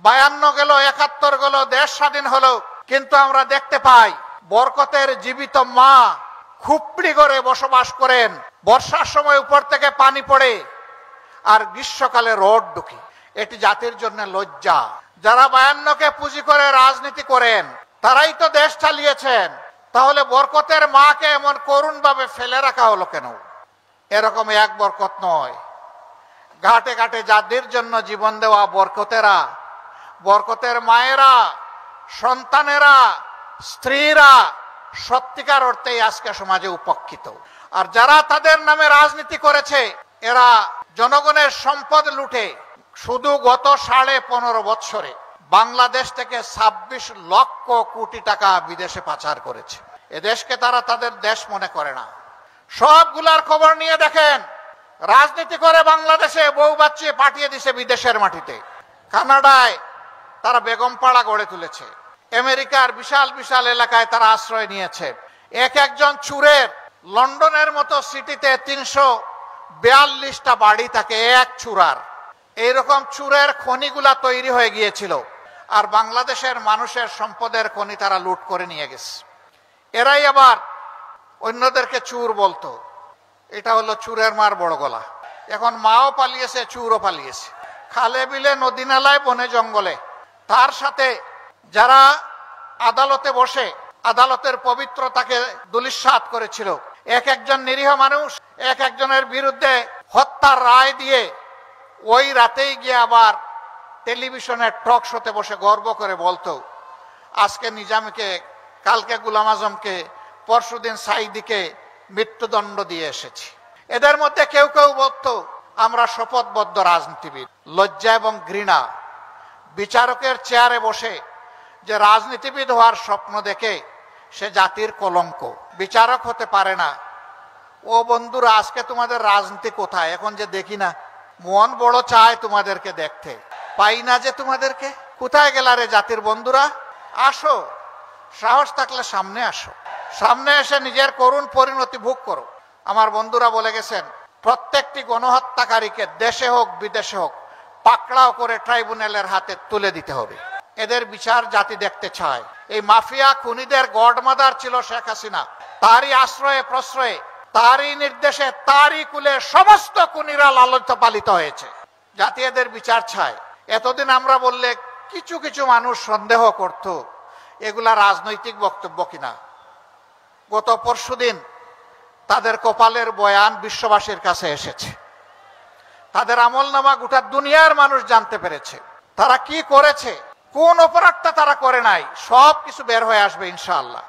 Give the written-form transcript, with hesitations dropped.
52 গেল, 71 গেল, দেশ স্বাধীন হলো, কিন্তু আমরা দেখতে পাই বরকতের জীবিত মা খুপড়ি করে বসবাস করেন। বর্ষার সময় উপর থেকে পানি পড়ে আর গ্রীষ্মকালে রোদ ঢুকে। এটি জাতির জন্য লজ্জা। যারা 52কে পুঁজি করে রাজনীতি করেন তারাই তো দেশ চালিয়েছেন, তাহলে বরকতের মাকে এমন করুণ ভাবে ফেলে রাখা হলো কেন? এরকম এক বরকত নয়, ঘাটে ঘাটে যাদের জন্য জীবন দেওয়া বরকতেরা, বরকতের মায়েরা, সন্তানেরা, স্ত্রীরা সত্যিকার অর্থেই আজকে সমাজে উপেক্ষিত। আর যারা তাদের নামে রাজনীতি করেছে এরা জনগণের সম্পদ লুটে শুধু গত 15.5 বছরে বাংলাদেশ থেকে 26 লক্ষ কোটি টাকা বিদেশে পাচার করেছে। এদেশকে তারা তাদের দেশ মনে করে না। সবগুলার খবর নিয়ে দেখেন, রাজনীতি করে বাংলাদেশে বউ বাচ্চা পাঠিয়ে দিছে বিদেশের মাটিতে। কানাডায় তারা বেগমপাড়া গড়ে তুলেছে, আমেরিকার বিশাল বিশাল এলাকায় তারা আশ্রয় নিয়েছে। একজন চুরের লন্ডনের মতো সিটিতে 342টা বাড়ি থাকে এক চুরার। এইরকম চুরের খনিগুলা তৈরি হয়ে গিয়েছিল, আর বাংলাদেশের মানুষের সম্পদের খনি তারা লুট করে নিয়ে গেছে। এরাই আবার অন্যদেরকে চুর বলতো। এটা হলো চুরের মার বড় গলা। এখন মাও পালিয়েছে, চুরও পালিয়েছে, খালে বিলে নদী নালায় বনে জঙ্গলে। তার সাথে যারা আদালতে বসে আদালতের পবিত্রতাকে ধূলিসাৎ করেছিল, একজন নিরীহ মানুষ একজনের বিরুদ্ধে হত্যার রায় দিয়ে ওই রাতেই গিয়ে আবার টেলিভিশনের টক শোতে বসে গর্ব করে বলতো, আজকে নিজামকে, কালকে গোলাম আজমকে, পরশুদিন সাইদিকে মৃত্যুদণ্ড দিয়ে এসেছি। এদের মধ্যে কেউ কেউ বলতো আমরা শপথবদ্ধ রাজনীতিবিদ। লজ্জা এবং ঘৃণা। বিচারকের চেয়ারে বসে যে রাজনীতিবিদ হওয়ার স্বপ্ন দেখে সে জাতির কলঙ্ক, বিচারক হতে পারে না। ও বন্ধুরা, আজকে তোমাদের রাজনীতি কোথায়? এখন যে দেখি না, মন বড় চায় তোমাদেরকে দেখতে, পাই না যে তোমাদেরকে। কোথায় গেলা রে জাতির বন্ধুরা? আসো, সাহস থাকলে সামনে আসো, সামনে এসে নিজের করুণ পরিণতি ভোগ করো। আমার বন্ধুরা বলে গেছেন, প্রত্যেকটি গণহত্যাকারীকে দেশে হোক বিদেশে হোক পাকড়াও করে ট্রাইব্যুনালের হাতে তুলে দিতে হবে। এদের বিচার জাতি দেখতে চায়। এই মাফিয়া খুনিদের গডমাদার ছিল শেখ হাসিনা। তারই আশ্রয়ে প্রশ্রয়ে, তারই নির্দেশে, তারই কুলে সমস্ত খুনিরা লালিত পালিত হয়েছে। জাতি এদের বিচার চায়। এতদিন আমরা বললে কিছু কিছু মানুষ সন্দেহ করত এগুলা রাজনৈতিক বক্তব্য কিনা। গত পরশুদিন তাদের কপালের বয়ান বিশ্ববাসীর কাছে এসেছে। তাদের আমলনামা গোটা দুনিয়ার মানুষ জানতে পেরেছে। তারা কি করেছে, কোন অপরাধটা তারা করে নাই, সব কিছু বের হয়ে আসবে ইনশাআল্লাহ।